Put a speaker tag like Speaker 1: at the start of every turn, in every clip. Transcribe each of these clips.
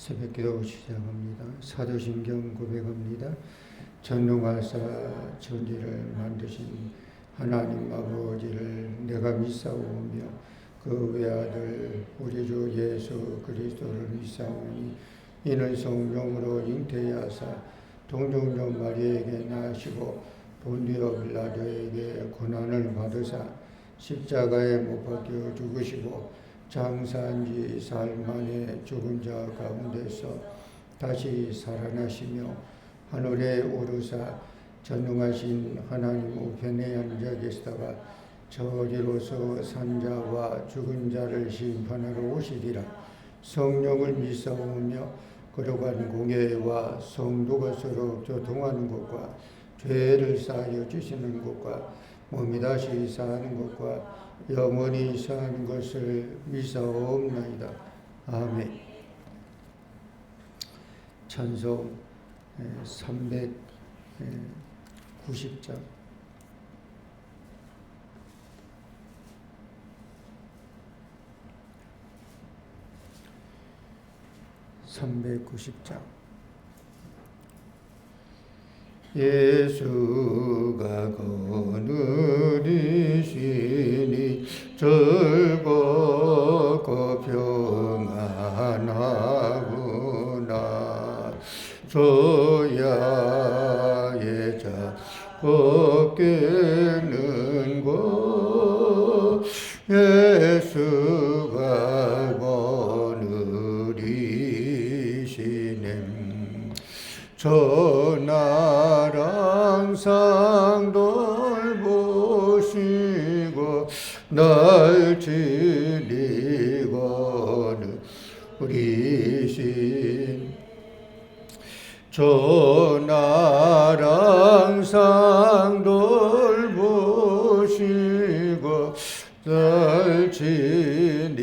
Speaker 1: 새벽기도 시작합니다. 사도신경 고백합니다. 전능하사 천지를 만드신 하나님 아버지를 내가 믿사오며 그 외아들 우리 주 예수 그리스도를 믿사오니 이는 성령으로 잉태하사 동정녀 마리아에게 나시고 본디오 빌라도에게 고난을 받으사 십자가에 못 박혀 죽으시고 장사한 지 사흘 만에 죽은 자 가운데서 다시 살아나시며 하늘에 오르사 전능하신 하나님 우편에 앉아 계시다가 저리로서 산자와 죽은 자를 심판하러 오시리라. 성령을 믿사오며 거룩한 공예와 성도가 서로 교통하는 것과 죄를 사하여 주시는 것과 몸이 다시 사는 것과 영원히 사는 것을 믿사옵나이다. 아멘. 찬송 390장. 예수가 거느리시니 즐겁고 평안하구나. 저야의 자 걷게는 것 예수가 거느리시네. 전하랑 상돌 보시고 날 지리고는 우리신 전하랑 상돌 보시고 날 지리고는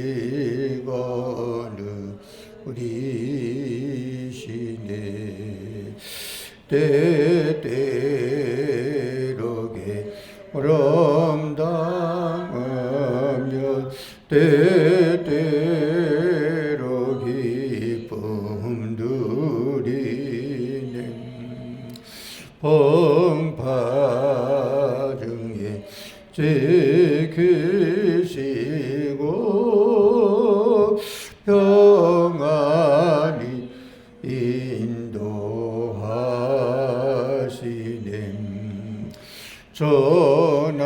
Speaker 1: 우리시네. 때때로게 오름당하며 때때로 기쁨 누리네. 범파 중에 지키시고 평안히 인도하시네. 전하랑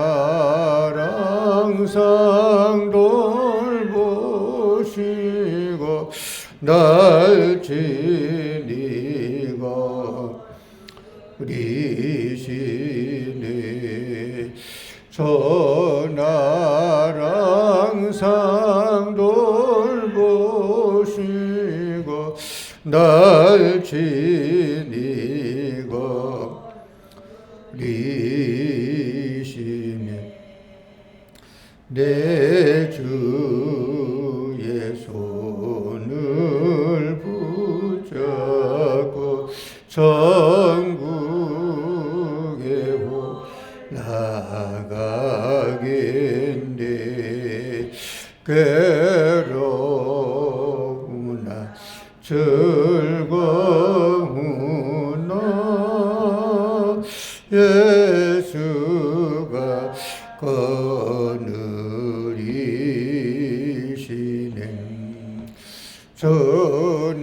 Speaker 1: 상돌 보시고 날 지니고 우리시네. 전하랑 상돌 보시고 날 지니고 우리시네. 내 주의 손을 붙잡고 천국에 올라가겠네. 괴로우나 즐거우나 예수가 거느리시네. 전하랑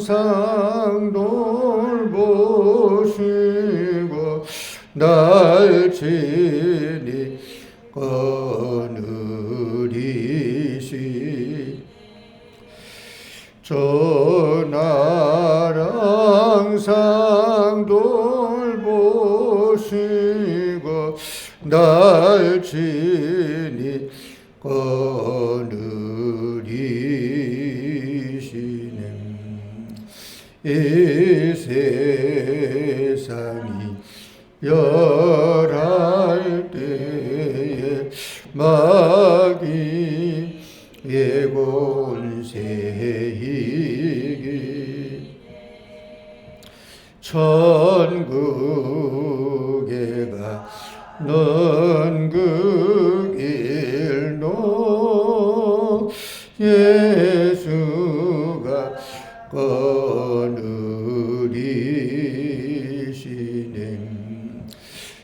Speaker 1: 상돌 보시고 날 지니 거느리시. 전하랑 상돌 보시고 날 지니 거느리시네. 이 세상이 열할 때에 마귀 예곤세이기 천국에 가는 그 길로 예수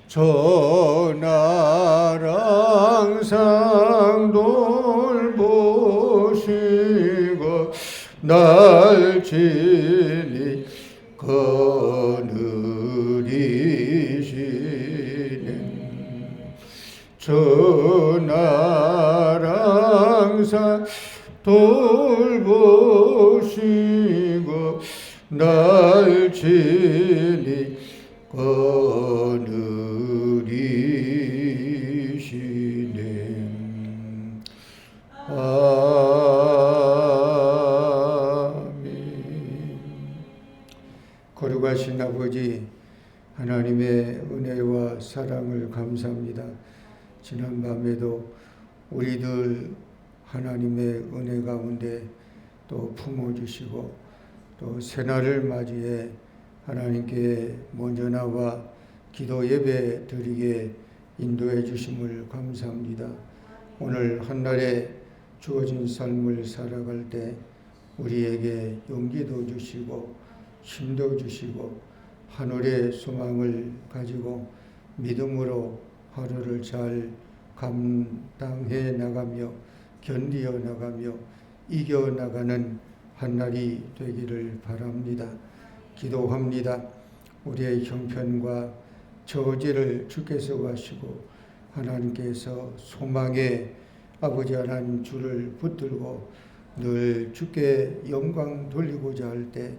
Speaker 1: 전하랑 항상 돌보시고 날 진히 거느리시네. 전하랑 항상 돌보시고 날 진히 거느리시네. 아멘. 거룩하신 아버지 하나님의 은혜와 사랑을 감사합니다. 지난 밤에도 우리들 하나님의 은혜 가운데 또 품어주시고 또 새날을 맞이해 하나님께 먼저 나와 기도 예배 드리게 인도해 주심을 감사합니다. 오늘 한날에 주어진 삶을 살아갈 때 우리에게 용기도 주시고 힘도 주시고 하늘의 소망을 가지고 믿음으로 하루를 잘 감당해 나가며 견디어 나가며 이겨 나가는 한날이 되기를 바랍니다. 기도합니다. 우리의 형편과 처지를 주께서 가시고 하나님께서 소망의 아버지 하나님 주를 붙들고 늘 주께 영광 돌리고자 할 때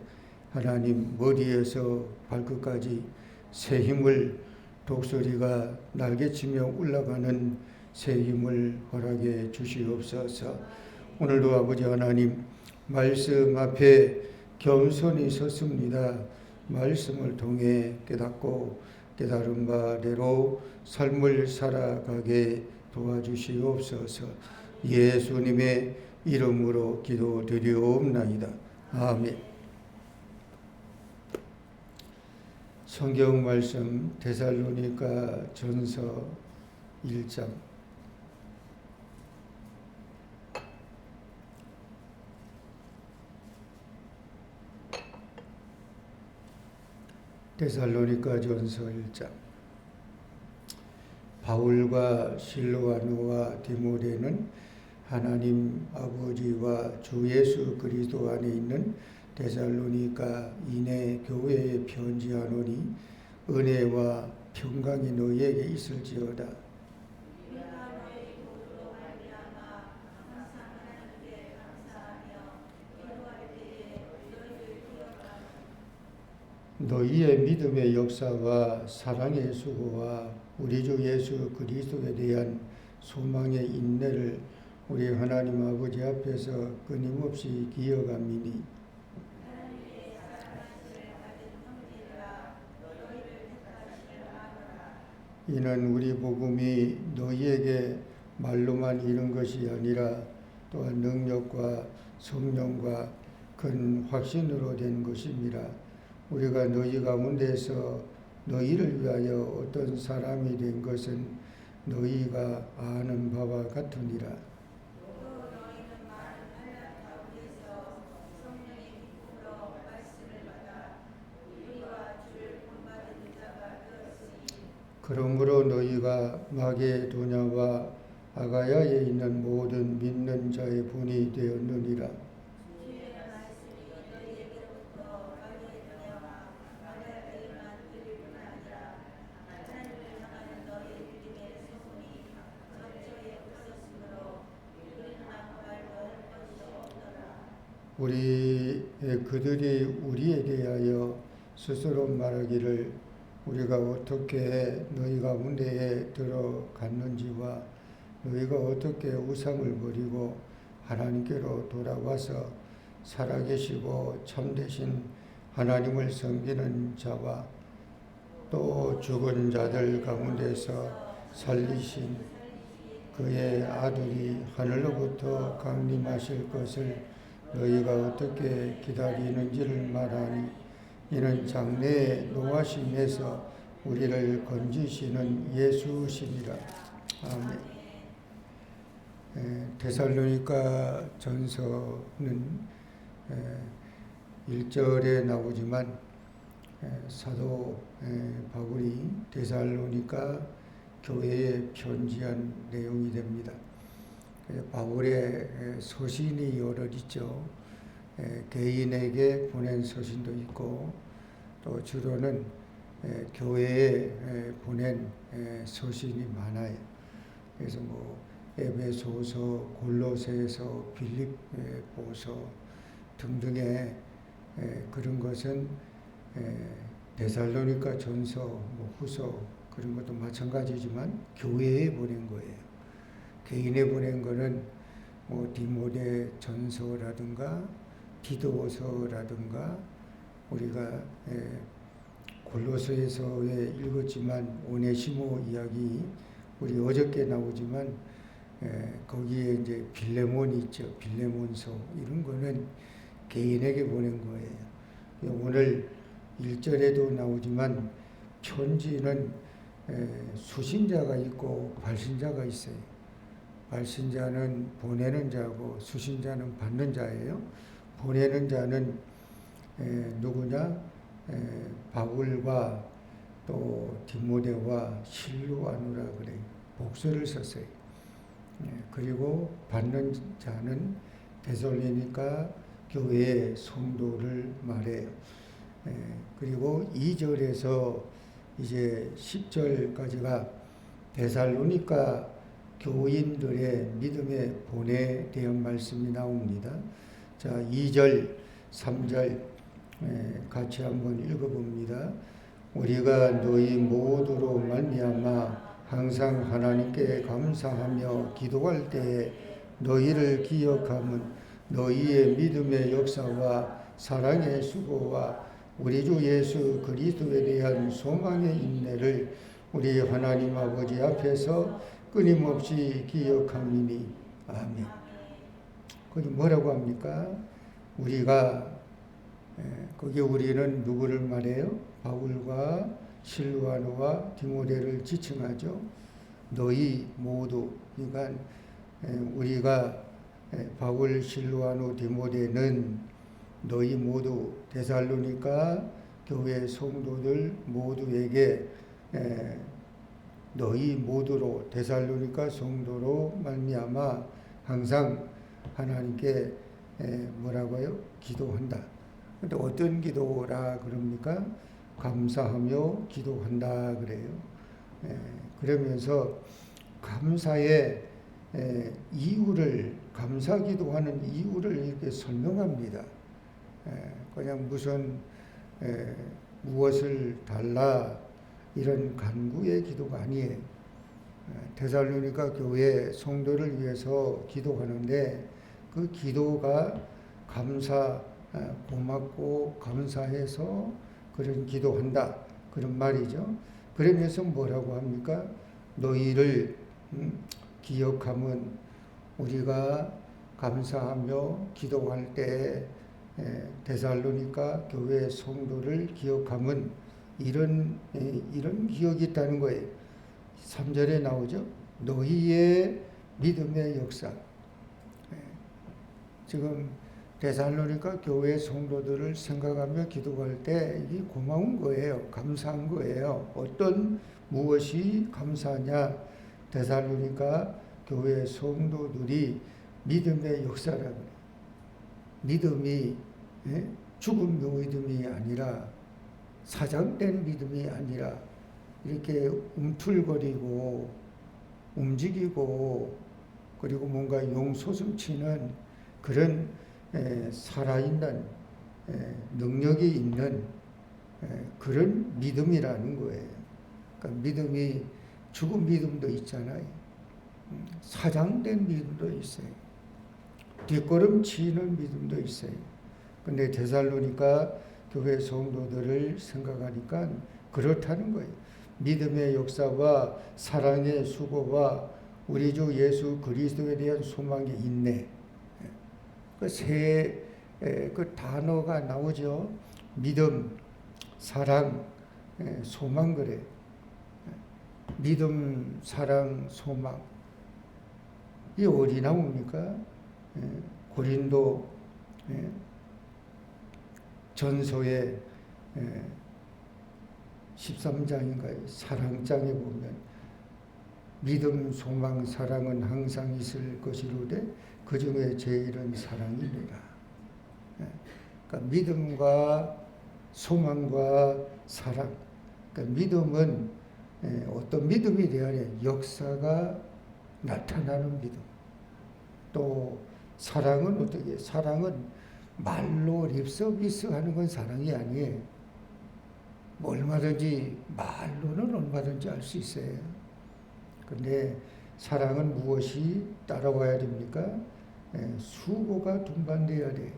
Speaker 1: 하나님 머리에서 발끝까지 새 힘을 독수리가 날개치며 올라가는 새 힘을 허락해 주시옵소서. 오늘도 아버지 하나님 말씀 앞에 겸손히 섰습니다. 말씀을 통해 깨닫고 깨달은 바대로 삶을 살아가게 도와주시옵소서. 예수님의 이름으로 기도드리옵나이다. 아멘. 성경 말씀 데살로니가 전서 1장 데살로니가 전서 1장. 바울과 실로아노와 디모데는 하나님 아버지와 주 예수 그리스도 안에 있는 데살로니가 이내 교회에 편지하노니 은혜와 평강이 너희에게 있을지어다. 너희의 믿음의 역사와 사랑의 수고와 우리 주 예수 그리스도에 대한 소망의 인내를 우리 하나님 아버지 앞에서 끊임없이 기억함이니 이는 우리 복음이 너희에게 말로만 이른 것이 아니라 또한 능력과 성령과 큰 확신으로 된 것입니다. 우리가 너희 가운데서 너희를 위하여 어떤 사람이 된 것은 너희가 아는 바와 같으니라. 그러므로 너희가 마게도냐와 아가야에 있는 모든 믿는 자의 본이 되었느니라. 그들이 우리에 대하여 스스로 말하기를 우리가 어떻게 너희 가운데에 들어갔는지와 너희가 어떻게 우상을 버리고 하나님께로 돌아와서 살아계시고 참되신 하나님을 섬기는 자와 또 죽은 자들 가운데서 살리신 그의 아들이 하늘로부터 강림하실 것을 너희가 어떻게 기다리는지를 말하니 이는 장래의 노하심에서 우리를 건지시는 예수시니라. 아멘. 데살로니가 전서는 1절에 나오지만 사도 바울이 데살로니가 교회에 편지한 내용이 됩니다. 바울의 서신이 여러 있죠. 개인에게 보낸 서신도 있고 또 주로는 교회에 보낸 서신이 많아요. 그래서 에베소서, 골로새서, 빌립보서 등등의 그런 것은 데살로니가 전서, 후서 그런 것도 마찬가지지만 교회에 보낸 거예요. 개인에 보낸 거는 디모데 전서라든가 디도서라든가 우리가 골로새서에 읽었지만 오네시모 이야기 우리 어저께 나오지만 거기에 이제 빌레몬이 있죠. 빌레몬서 이런 거는 개인에게 보낸 거예요. 오늘 1절에도 나오지만 편지는 수신자가 있고 발신자가 있어요. 발신자는 보내는 자고 수신자는 받는 자예요. 보내는 자는 누구냐? 바울과 또 디모데와 실루아누라 그래요. 복수를 썼어요. 그리고 받는 자는 데살로니가 교회의 성도를 말해요. 그리고 2절에서 이제 10절까지가 데살로니가 교인들의 믿음의 본에 대한 말씀이 나옵니다. 자, 2절, 3절 같이 한번 읽어봅니다. 우리가 너희 모두로 말미암아 항상 하나님께 감사하며 기도할 때에 너희를 기억함은 너희의 믿음의 역사와 사랑의 수고와 우리 주 예수 그리스도에 대한 소망의 인내를 우리 하나님 아버지 앞에서 끊임없이 기억함이니 아멘. 거기 뭐라고 합니까? 거기 우리는 누구를 말해요? 바울과 실루아누와 디모데를 지칭하죠. 너희 모두, 그러니까 우리가 바울, 실루아누, 디모데는 너희 모두 데살로니가 교회 성도들 모두에게 너희 모두로 데살로니가 성도로 말미암아 항상 하나님께 뭐라고요? 기도한다. 근데 어떤 기도라 그럽니까? 감사하며 기도한다 그래요. 그러면서 감사의 이유를 감사 기도하는 이유를 이렇게 설명합니다. 그냥 무엇을 달라 이런 간구의 기도가 아니에요. 데살로니가 교회 성도를 위해서 기도하는데 그 기도가 고맙고 감사해서 그런 기도한다. 그런 말이죠. 그러면서 뭐라고 합니까? 너희를 기억하면 우리가 감사하며 기도할 때 데살로니가 교회 성도를 기억하면 이런 기억이 있다는 거예요. 3절에 나오죠. 너희의 믿음의 역사. 지금 데살로니가 교회 성도들을 생각하며 기도할 때 이게 고마운 거예요. 감사한 거예요. 무엇이 감사하냐? 데살로니가 교회 성도들이 믿음의 역사라고 해요. 믿음이 죽은 믿음이 아니라 사장된 믿음이 아니라 이렇게 움틀거리고 움직이고 그리고 뭔가 용솟음치는 그런 살아있는 능력이 있는 그런 믿음이라는 거예요. 그러니까 믿음이 죽은 믿음도 있잖아요. 사장된 믿음도 있어요. 뒷걸음치는 믿음도 있어요. 근데 데살로니가 교회 성도들을 생각하니까 그렇다는 거예요. 믿음의 역사와 사랑의 수고와 우리 주 예수 그리스도에 대한 소망의 인내. 그 단어가 나오죠. 믿음, 사랑, 소망 그래. 믿음, 사랑, 소망. 이게 어디 나옵니까? 고린도 전서에 13장인가요? 사랑장에 보면 믿음, 소망, 사랑은 항상 있을 것이로되 그 중에 제일은 사랑이니라. 그러니까 믿음과 소망과 사랑. 그러니까 믿음은 어떤 믿음이 되어야 역사가 나타나는 믿음. 또 사랑은 어떻게? 사랑은 말로 립서비스 하는 건 사랑이 아니에요. 뭐 얼마든지 말로는 얼마든지 할 수 있어요. 근데 사랑은 무엇이 따라와야 됩니까? 수고가 동반돼야 돼.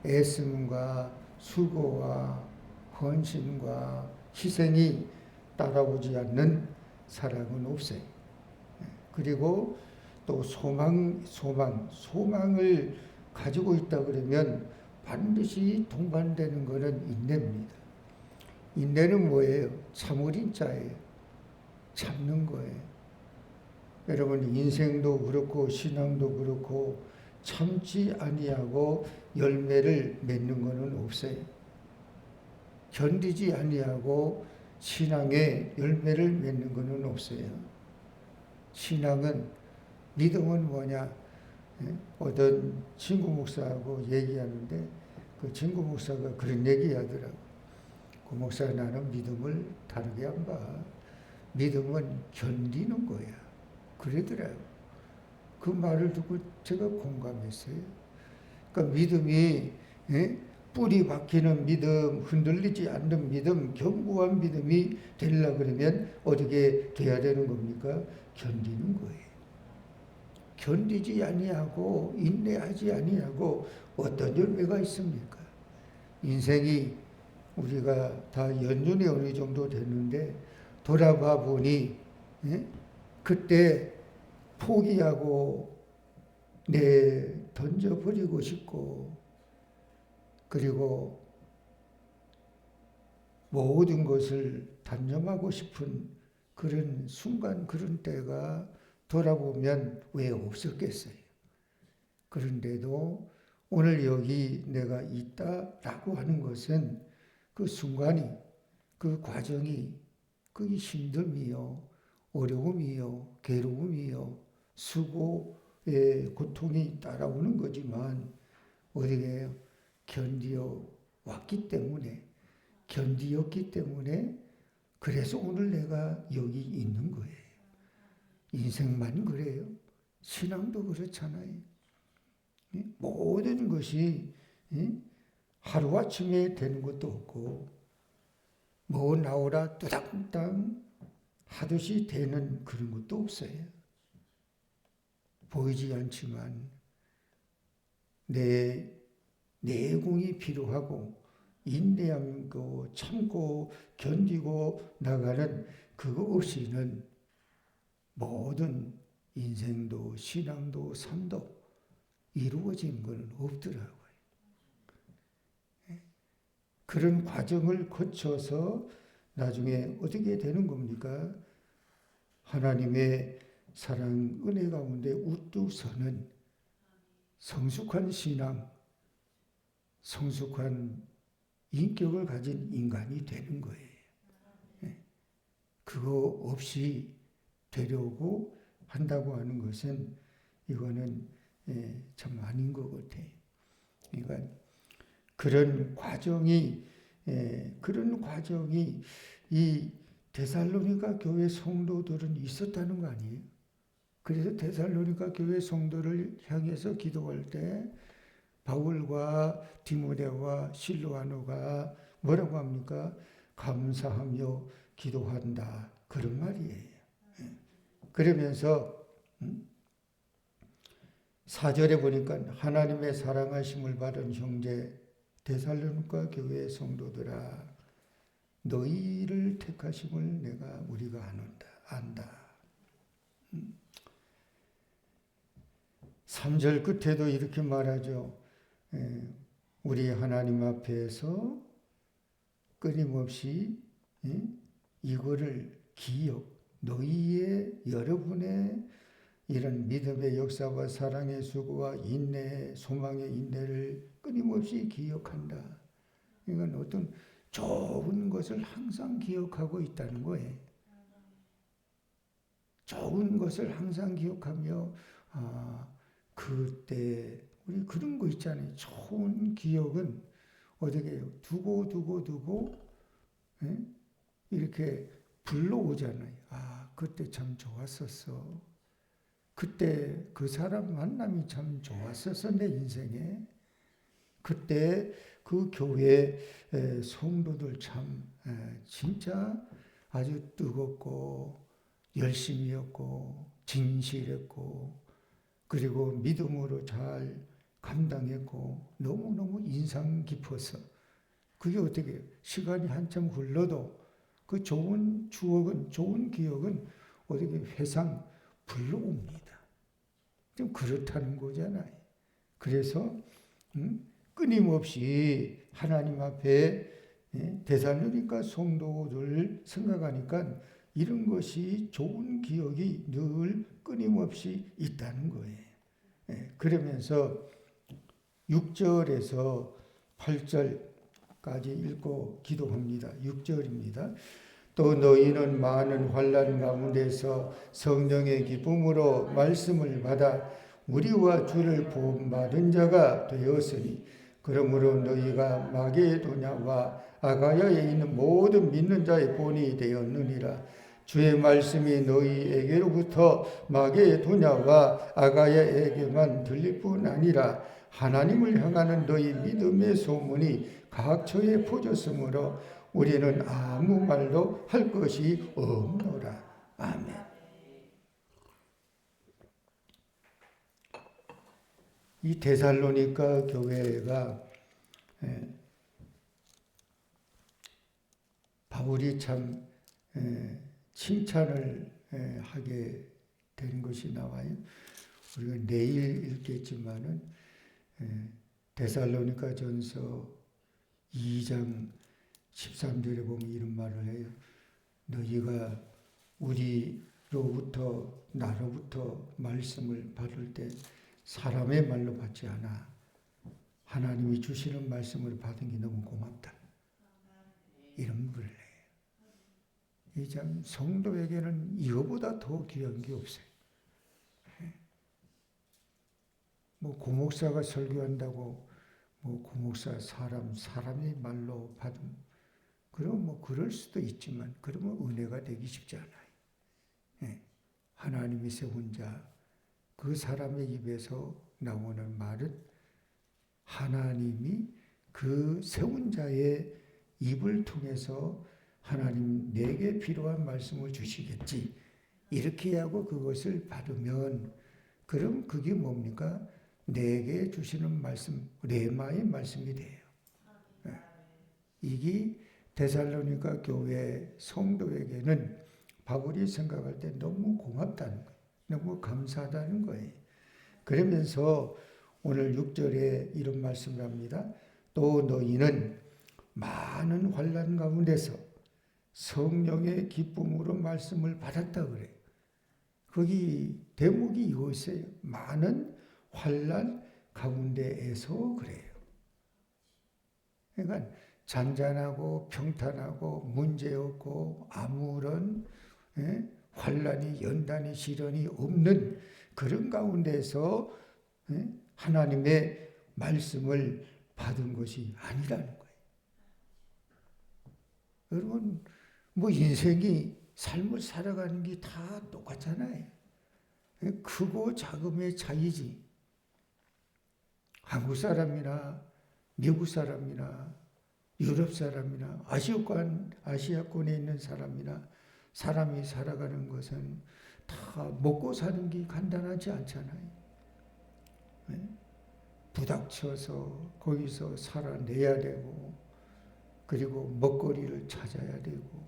Speaker 1: 애씀과 수고와 헌신과 희생이 따라오지 않는 사랑은 없어요. 그리고 또 소망을 가지고 있다 그러면 반드시 동반되는 것은 인내입니다. 인내는 뭐예요? 참으린 자예요. 참는 거예요. 여러분 인생도 그렇고 신앙도 그렇고 참지 아니하고 열매를 맺는 것은 없어요. 견디지 아니하고 신앙에 열매를 맺는 것은 없어요. 신앙은 믿음은 뭐냐? 어떤 친구 목사하고 얘기하는데 그 친구 목사가 그런 얘기하더라고. 그 목사 나는 믿음을 다르게 안 봐. 믿음은 견디는 거야. 그러더라고. 그 말을 듣고 제가 공감했어요. 그러니까 믿음이 뿌리 박히는 믿음, 흔들리지 않는 믿음, 견고한 믿음이 되려고 그러면 어떻게 돼야 되는 겁니까? 견디는 거예요. 견디지 아니하고 인내하지 아니하고 어떤 열매가 있습니까? 인생이 우리가 다 연륜이 어느 정도 됐는데 돌아봐 보니 그때 포기하고 던져버리고 싶고 그리고 모든 것을 단념하고 싶은 그런 순간 그런 때가 돌아보면 왜 없었겠어요. 그런데도 오늘 여기 내가 있다라고 하는 것은 그 순간이 그 과정이 그게 힘듦이요 어려움이요 괴로움이요 수고의 고통이 따라오는 거지만 어디에 견디어 왔기 때문에 견디었기 때문에 그래서 오늘 내가 여기 있는 거예요. 인생만 그래요. 신앙도 그렇잖아요. 모든 것이 하루아침에 되는 것도 없고 뭐 나오라 뚜당땅 하듯이 되는 그런 것도 없어요. 보이지 않지만 내 내공이 필요하고 인내하고 참고 견디고 나가는 그거 없이는 모든 인생도 신앙도 삶도 이루어진 것은 없더라고요. 그런 과정을 거쳐서 나중에 어떻게 되는 겁니까? 하나님의 사랑 은혜 가운데 우뚝 서는 성숙한 신앙, 성숙한 인격을 가진 인간이 되는 거예요. 그거 없이 되려고 한다고 하는 것은 이거는 참 아닌 것 같아요. 그러니까 그런 과정이 이 데살로니가 교회 성도들은 있었다는 거 아니에요? 그래서 데살로니가 교회 성도를 향해서 기도할 때 바울과 디모데와 실로아노가 뭐라고 합니까? 감사하며 기도한다. 그런 말이에요. 그러면서 4절에 보니까 하나님의 사랑하심을 받은 형제 데살로니가 교회 성도들아 너희를 택하심을 우리가 안다. 3절 끝에도 이렇게 말하죠. 우리 하나님 앞에서 끊임없이 이거를 여러분의 이런 믿음의 역사와 사랑의 수고와 인내, 소망의 인내를 끊임없이 기억한다. 이건 어떤 좋은 것을 항상 기억하고 있다는 거예요. 좋은 것을 항상 기억하며 그때 우리 그런 거 있잖아요. 좋은 기억은 어떻게 해요? 두고 예? 이렇게 불러오잖아요. 그때 참 좋았었어. 그때 그 사람 만남이 참 좋았었어, 내 인생에. 그때 그 교회 성도들 참 진짜 아주 뜨겁고 열심이었고 진실했고 그리고 믿음으로 잘 감당했고 너무너무 인상 깊어서 그게 어떻게 시간이 한참 흘러도 그 좋은 추억은 좋은 기억은 어떻게 회상 불러옵니다. 좀 그렇다는 거잖아요. 그래서 끊임없이 하나님 앞에 데살로니가 성도들 생각하니까 이런 것이 좋은 기억이 늘 끊임없이 있다는 거예요. 그러면서 6절에서 8절까지 읽고 기도합니다. 6절입니다. 또 너희는 많은 환난 가운데서 성령의 기쁨으로 말씀을 받아 우리와 주를 본받은 자가 되었으니 그러므로 너희가 마게도냐와 아가야에 있는 모든 믿는 자의 본이 되었느니라. 주의 말씀이 너희에게로부터 마게도냐와 아가야에게만 들릴 뿐 아니라 하나님을 향하는 너희 믿음의 소문이 각처에 퍼졌으므로 우리는 아무 말도 할 것이 없노라. 아멘. 이 데살로니가 교회가 바울이 참 칭찬을 하게 된 것이 나와요. 우리가 내일 읽겠지만은 데살로니가 전서 2장 13절에 보면 이런 말을 해요. 너희가 우리로부터 나로부터 말씀을 받을 때 사람의 말로 받지 않아 하나님이 주시는 말씀을 받은 게 너무 고맙다. 이런 글을 해요. 이 참 성도에게는 이거보다 더 귀한 게 없어요. 뭐 고목사가 설교한다고 뭐 고목사 사람의 말로 받음 그럼 뭐 그럴 수도 있지만 그러면 은혜가 되기 쉽지 않아요. 하나님이 세운 자 그 사람의 입에서 나오는 말은 하나님이 그 세운 자의 입을 통해서 하나님 내게 필요한 말씀을 주시겠지. 이렇게 하고 그것을 받으면 그럼 그게 뭡니까? 내게 주시는 말씀, 레마의 말씀이 돼요. 이게 데살로니가 교회 성도에게는 바울이 생각할 때 너무 고맙다는 거예요. 너무 감사하다는 거예요. 그러면서 오늘 6절에 이런 말씀을 합니다. 또 너희는 많은 환난 가운데서 성령의 기쁨으로 말씀을 받았다 그래요. 거기 대목이 이것이에요. 많은 환난 가운데에서 그래요. 그러니까 잔잔하고 평탄하고 문제 없고 아무런 환난이 연단이 시련이 없는 그런 가운데서 하나님의 말씀을 받은 것이 아니라는 거예요. 여러분 뭐 인생이 삶을 살아가는 게 다 똑같잖아요. 크고 작음의 차이지. 한국 사람이나 미국 사람이나 유럽 사람이나 아시아권에 있는 사람이나 사람이 살아가는 것은 다 먹고 사는 게 간단하지 않잖아요. 부닥쳐서 거기서 살아내야 되고 그리고 먹거리를 찾아야 되고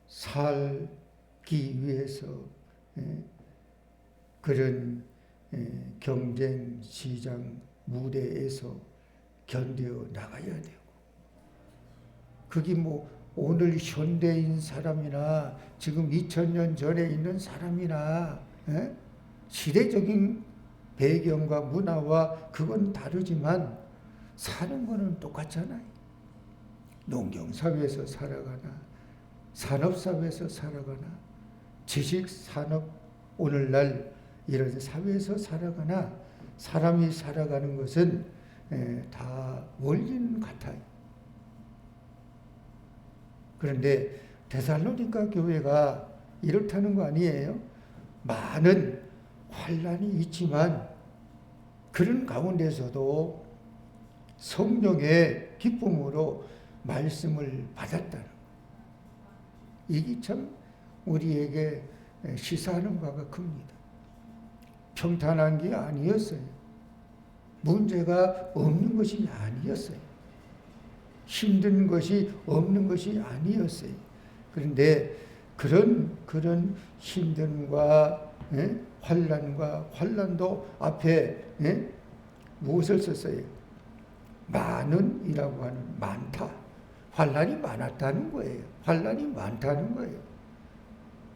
Speaker 1: 살기 위해서 그런 경쟁 시장 무대에서 견뎌 나가야 되고 그게 뭐 오늘 현대인 사람이나 지금 2000년 전에 있는 사람이나 시대적인 배경과 문화와 그건 다르지만 사는 거는 똑같잖아요. 농경사회에서 살아가나 산업사회에서 살아가나 지식산업 오늘날 이런 사회에서 살아가나 사람이 살아가는 것은 다 원리는 같아요. 그런데 데살로니가 교회가 이렇다는 거 아니에요? 많은 환난이 있지만 그런 가운데서도 성령의 기쁨으로 말씀을 받았다는 거. 이게 참 우리에게 시사하는 바가 큽니다. 평탄한 게 아니었어요. 문제가 없는 것이 아니었어요. 힘든 것이 없는 것이 아니었어요. 그런데 그런 힘듦과 환난도 앞에 무엇을 썼어요? 많은이라고 하는 많다. 환난이 많았다는 거예요. 환난이 많다는 거예요.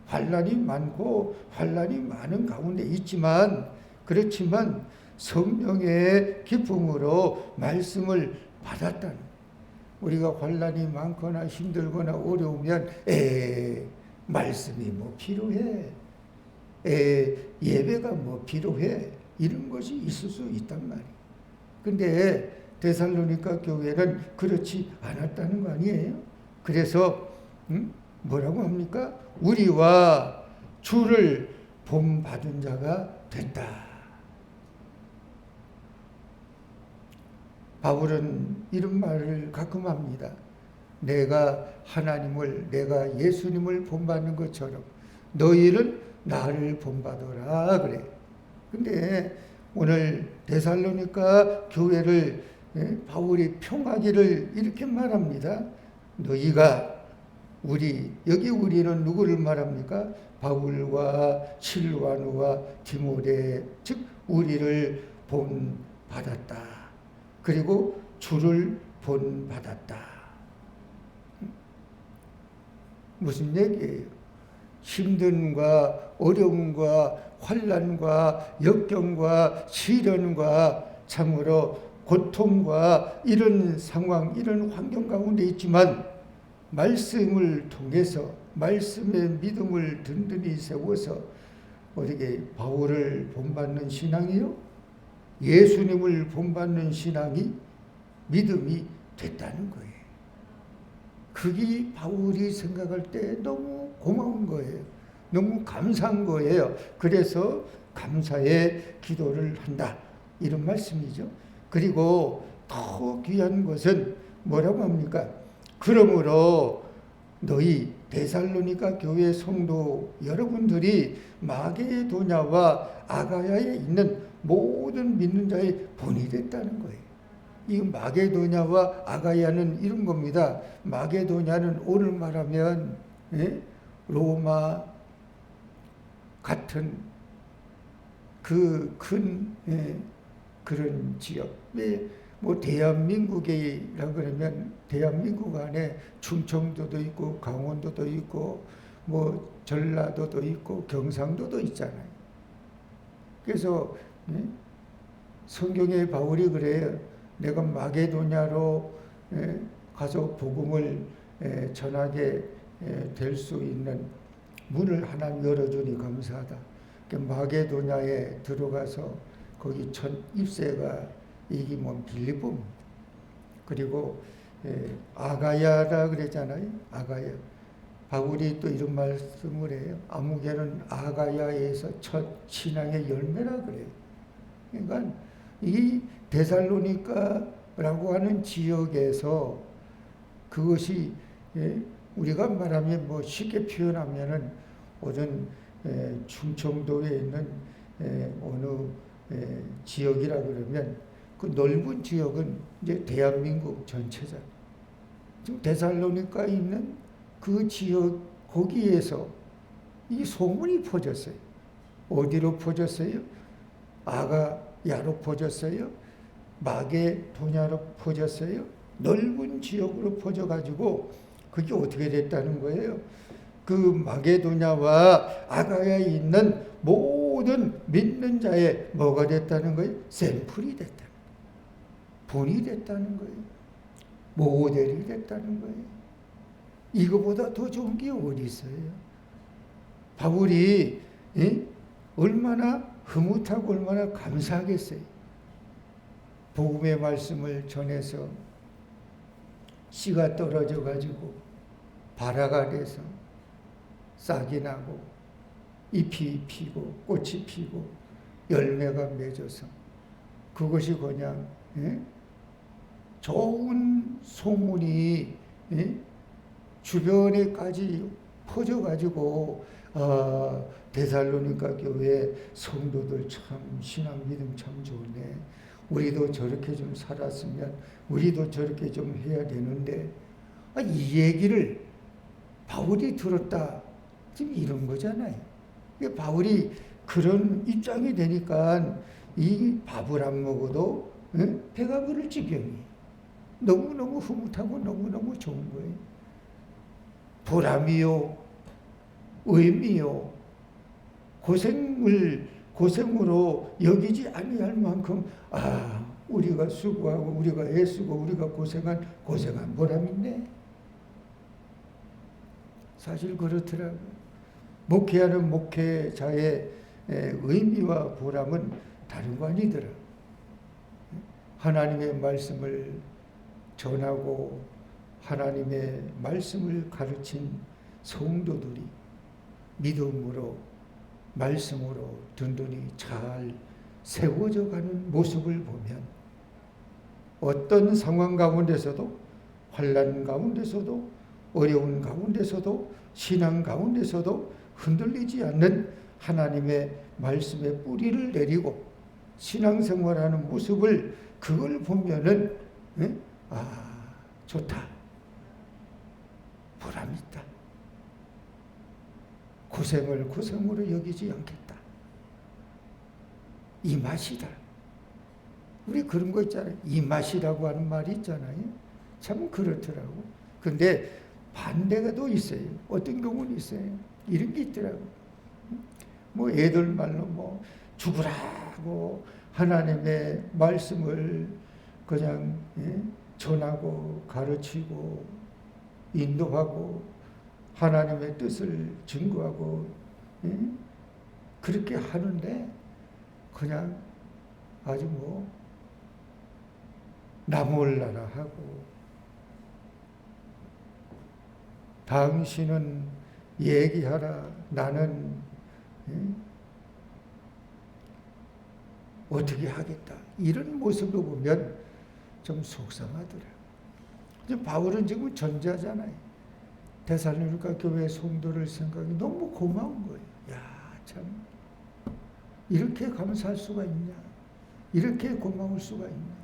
Speaker 1: 환난이 많고 환난이 많은 가운데 있지만 그렇지만 성령의 기쁨으로 말씀을 받았다는 거예요. 우리가 환난이 많거나 힘들거나 어려우면 말씀이 뭐 필요해. 예배가 뭐 필요해. 이런 것이 있을 수 있단 말이에요. 근데 데살로니가 교회는 그렇지 않았다는 거 아니에요? 그래서 뭐라고 합니까? 우리와 주를 본받은 자가 됐다. 바울은 이런 말을 가끔 합니다. 내가 예수님을 본받는 것처럼 너희는 나를 본받아라 그래. 근데 오늘 데살로니가 교회를 바울이 평하기를 이렇게 말합니다. 너희가 우리는 누구를 말합니까? 바울과 실와누와 디모데, 즉 우리를 본받았다. 그리고 주를 본받았다. 무슨 얘기예요? 힘듦과 어려움과 환난과 역경과 시련과 참으로 고통과 이런 상황, 이런 환경 가운데 있지만 말씀을 통해서 말씀의 믿음을 든든히 세워서 어떻게 바울을 본받는 신앙이요? 예수님을 본받는 신앙이 믿음이 됐다는 거예요. 그게 바울이 생각할 때 너무 고마운 거예요. 너무 감사한 거예요. 그래서 감사의 기도를 한다. 이런 말씀이죠. 그리고 더 귀한 것은 뭐라고 합니까? 그러므로 너희 데살로니가 교회 성도 여러분들이 마게도냐와 아가야에 있는 모든 믿는 자의 본이 됐다는 거예요. 이 마게도냐와 아가야는 이런 겁니다. 마게도냐는 오늘 말하면 로마 같은 그 큰 그런 지역. 뭐 대한민국이라 그러면 대한민국 안에 충청도도 있고 강원도도 있고 뭐 전라도도 있고 경상도도 있잖아요. 그래서 성경의 바울이 그래요. 내가 마게도냐로 가서 복음을 전하게 될 수 있는 문을 하나님 열어주니 감사하다. 마게도냐에 들어가서 거기 첫 입세가 이게 뭐 빌립보입니다. 그리고 아가야라 그랬잖아요. 아가야. 바울이 또 이런 말씀을 해요. 아무개는 아가야에서 첫 신앙의 열매라 그래요. 그러니까 이 데살로니가라고 하는 지역에서 그것이 우리가 말하면 뭐 쉽게 표현하면은 어떤 충청도에 있는 어느 지역이라 그러면 그 넓은 지역은 이제 대한민국 전체잖아요. 지금 데살로니가에 있는 그 지역 거기에서 이 소문이 퍼졌어요. 어디로 퍼졌어요? 아가야로 퍼졌어요. 마게도냐로 퍼졌어요. 넓은 지역으로 퍼져가지고 그게 어떻게 됐다는 거예요? 그 마게도냐와 아가야에 있는 모든 믿는 자의 뭐가 됐다는 거예요? 샘플이 됐다. 본이 됐다는 거예요. 모델이 됐다는 거예요. 이거보다 더 좋은 게 어디 있어요? 바울이 얼마나 흐뭇하고 얼마나 감사하겠어요. 복음의 말씀을 전해서 씨가 떨어져 가지고 발화가 돼서 싹이 나고 잎이 피고 꽃이 피고 열매가 맺어서 그것이 그냥 좋은 소문이 주변에까지 퍼져가지고 데살로니가 교회 성도들 참 신앙 믿음 참 좋네. 우리도 저렇게 좀 살았으면 우리도 저렇게 좀 해야 되는데 이 얘기를 바울이 들었다. 지금 이런 거잖아요. 바울이 그런 입장이 되니까 이 밥을 안 먹어도 배가 부를 지경이 너무너무 흐뭇하고 너무너무 좋은 거예요. 보람이요, 의미요, 고생으로 여기지 아니할 만큼 우리가 수고하고 우리가 애쓰고 우리가 고생한 보람인데 사실 그렇더라고요. 목회하는 목회자의 의미와 보람은 다른 거 아니더라고요. 하나님의 말씀을 전하고 하나님의 말씀을 가르친 성도들이 믿음으로 말씀으로 든든히 잘 세워져 가는 모습을 보면 어떤 상황 가운데서도 환난 가운데서도 어려운 가운데서도 신앙 가운데서도 흔들리지 않는 하나님의 말씀의 뿌리를 내리고 신앙생활하는 모습을 그걸 보면은 좋다. 보람 있다. 고생을 고생으로 여기지 않겠다. 이 맛이다. 우리 그런 거 있잖아요. 이 맛이라고 하는 말이 있잖아요. 참 그렇더라고. 근데 반대가 또 있어요. 어떤 경우는 있어요. 이런 게 있더라고. 애들 말로 죽으라고 하나님의 말씀을 그냥 전하고 가르치고 인도하고 하나님의 뜻을 증거하고 그렇게 하는데 그냥 아주 나몰라라 하고 당신은 얘기하라 나는 어떻게 하겠다 이런 모습을 보면 좀 속상하더라고요. 바울은 지금 전자잖아요. 데살로니가 교회 성도를 생각이 너무 고마운 거예요. 참 이렇게 감사할 수가 있냐? 이렇게 고마울 수가 있냐?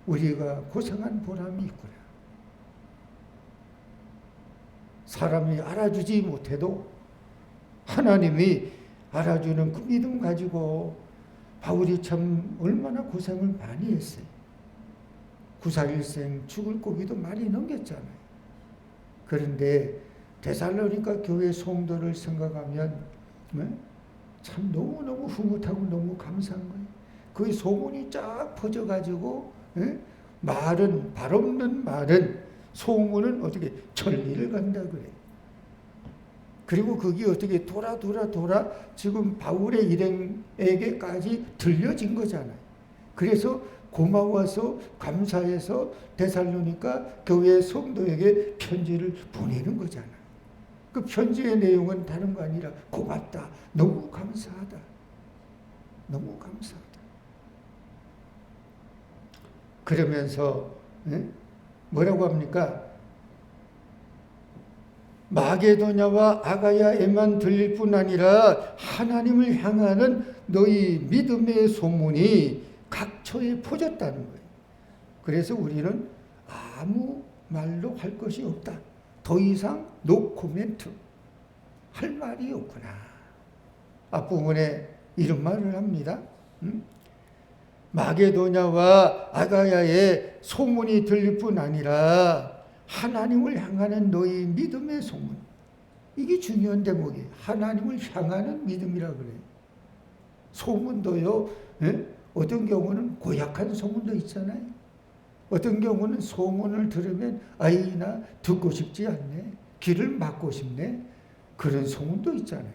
Speaker 1: 우리가 고생한 보람이 있구나. 사람이 알아주지 못해도 하나님이 알아주는 그 믿음 가지고 바울이 참 얼마나 고생을 많이 했어요. 941생 죽을 고비도 많이 넘겼잖아요. 그런데 데살로니가 교회 성도를 생각하면 참 너무너무 흐뭇하고 너무 감사한 거예요. 그 소문이 쫙 퍼져가지고 말은 발 없는 말은 소문은 어떻게 천리를 간다 그래. 그리고 그게 어떻게 돌아 지금 바울의 일행에게까지 들려진 거잖아요. 그래서 고마워서 감사해서 데살로니가 교회 성도에게 편지를 보내는 거잖아요. 그 편지의 내용은 다른 거 아니라 고맙다. 너무 감사하다. 너무 감사하다. 그러면서 뭐라고 합니까? 마게도냐와 아가야에만 들릴 뿐 아니라 하나님을 향하는 너희 믿음의 소문이 각처에 퍼졌다는 거예요. 그래서 우리는 아무 말로 할 것이 없다. 더 이상 노 코멘트 할 말이 없구나. 앞부분에 이런 말을 합니다. 마게도냐와 아가야의 소문이 들릴 뿐 아니라 하나님을 향하는 너희 믿음의 소문. 이게 중요한 대목이에요. 하나님을 향하는 믿음이라 그래요. 소문도요. 어떤 경우는 고약한 소문도 있잖아요. 어떤 경우는 소문을 들으면 아이 나 듣고 싶지 않네. 귀를 막고 싶네. 그런 소문도 있잖아요.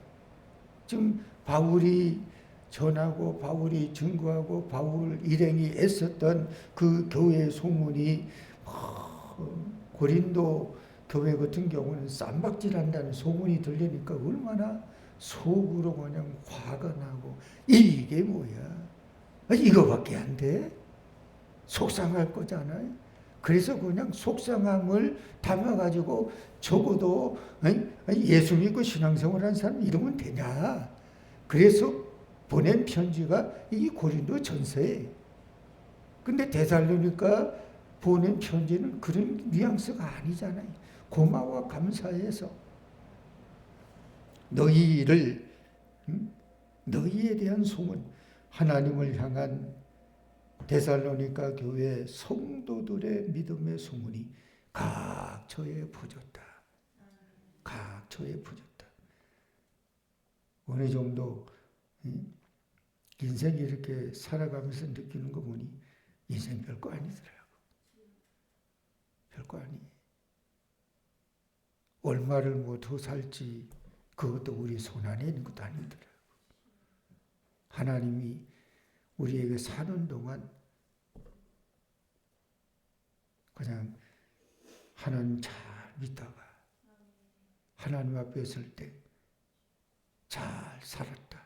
Speaker 1: 지금 바울이 전하고 바울이 증거하고 바울 일행이 애썼던 그 교회의 소문이 고린도 교회 같은 경우는 쌈박질한다는 소문이 들리니까 얼마나 속으로 그냥 화가 나고 이게 뭐야? 이거밖에 안 돼? 속상할 거잖아요. 그래서 그냥 속상함을 담아가지고 적어도 예수 믿고 신앙생활하는 사람 이러면 되냐? 그래서 보낸 편지가 이 고린도 전서에. 근데 데살로니가 보낸 편지는 그런 뉘앙스가 아니잖아요. 고마워 감사해서 너희에 대한 소문, 하나님을 향한 데살로니가 교회 성도들의 믿음의 소문이 각처에 퍼졌다. 각처에 퍼졌다. 어느 정도 인생이 이렇게 살아가면서 느끼는 거 보니 인생 별거 아니더라고. 별거 아니. 얼마를 뭐 더 살지 그것도 우리 손 안에 있는 것도 아니더라고. 하나님이 우리에게 사는 동안 그냥 하나님 잘 믿다가 하나님 앞에 설 때 잘 살았다.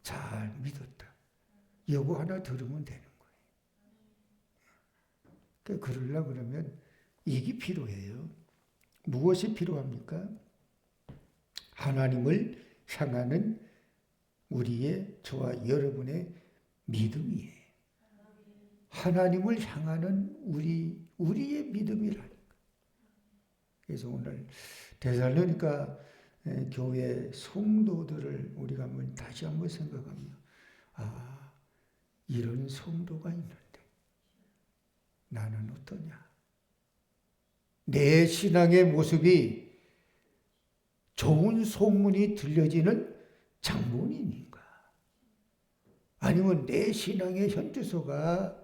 Speaker 1: 잘 믿었다. 요거 하나 들으면 되는 거예요. 그러려고 그러면 이게 필요해요. 무엇이 필요합니까? 하나님을 향하는 우리의 저와 여러분의 믿음이에요. 하나님을 향하는 우리의 믿음이라니까. 그래서 오늘 데살로니가 교회 성도들을 우리가 한번 다시 한번 생각하면 이런 성도가 있는데 나는 어떠냐? 내 신앙의 모습이 좋은 소문이 들려지는 장본인인가? 아니면 내 신앙의 현주소가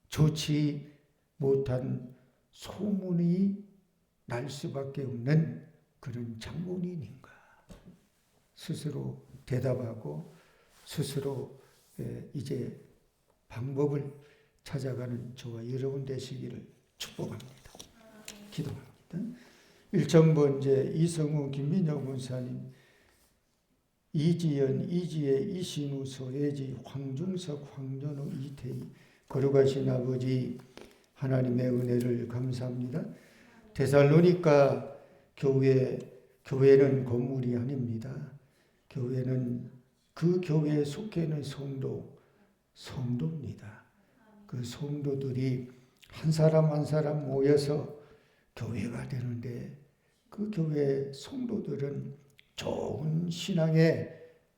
Speaker 1: 좋지 못한 소문이 날 수밖에 없는 그런 장본인인가? 스스로 대답하고 스스로 이제 방법을 찾아가는 저와 여러분 되시기를 축복합니다. 기도합니다. 1,000번째 이성우 김민영 원사님, 이지연, 이지혜, 이신우, 소혜지, 황중석, 황전우, 이태희, 거룩하신 아버지 하나님의 은혜를 감사합니다. 데살로니가 교회는 건물이 아닙니다. 교회는 그 교회에 속해 있는 성도입니다. 그 성도들이 한 사람 한 사람 모여서 교회가 되는데 그 교회 성도들은 좋은 신앙의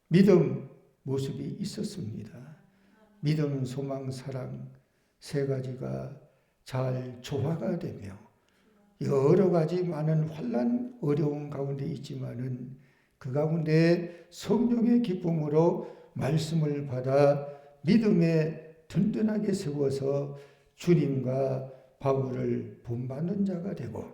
Speaker 1: 믿음 모습이 있었습니다. 믿음, 소망, 사랑 세 가지가 잘 조화가 되며 여러 가지 많은 환난, 어려운 가운데 있지만은 그 가운데 성령의 기쁨으로 말씀을 받아 믿음에 든든하게 세워서 주님과 바울을 본받는 자가 되고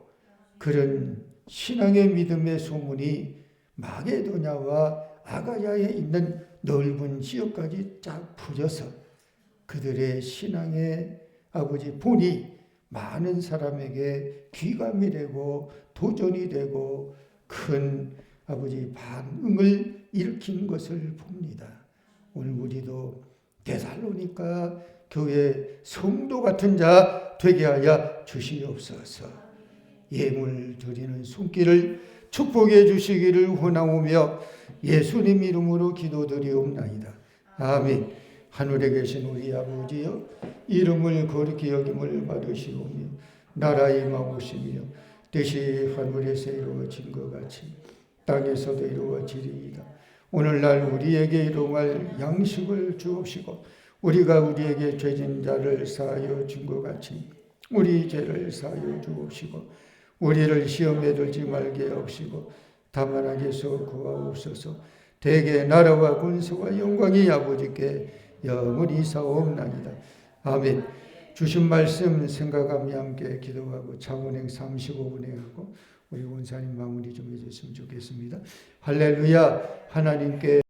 Speaker 1: 그런 신앙의 믿음의 소문이 마게도냐와 아가야에 있는 넓은 지역까지 쫙 퍼져서 그들의 신앙의 아버지 본이 많은 사람에게 귀감이 되고 도전이 되고 큰 아버지 반응을 일으킨 것을 봅니다. 오늘 우리도 데살로니가 교회 성도 같은 자 되게 하여 주시옵소서. 예물 드리는 손길을 축복해 주시기를 원하오며 예수님 이름으로 기도드리옵나이다. 아멘. 하늘에 계신 우리 아버지여, 이름을 거룩히 여김을 받으시오며 나라의 임하옵시며 뜻이 하늘에서 이루어진 것 같이 땅에서도 이루어지리이다. 오늘날 우리에게 일용할 양식을 주옵시고 우리가 우리에게 죄진 자를 사하여 준 것 같이 우리 죄를 사하여 주옵시고 우리를 시험에 들지 말게 하옵시고 다만 악에서 구하옵소서. 대개 나라와 권세와 영광이 아버지께 영원히 사옵나이다. 아멘. 주신 말씀 생각하며 함께 기도하고 차원행 35분에 하고 우리 원사님 마무리 좀 해줬으면 좋겠습니다. 할렐루야. 하나님께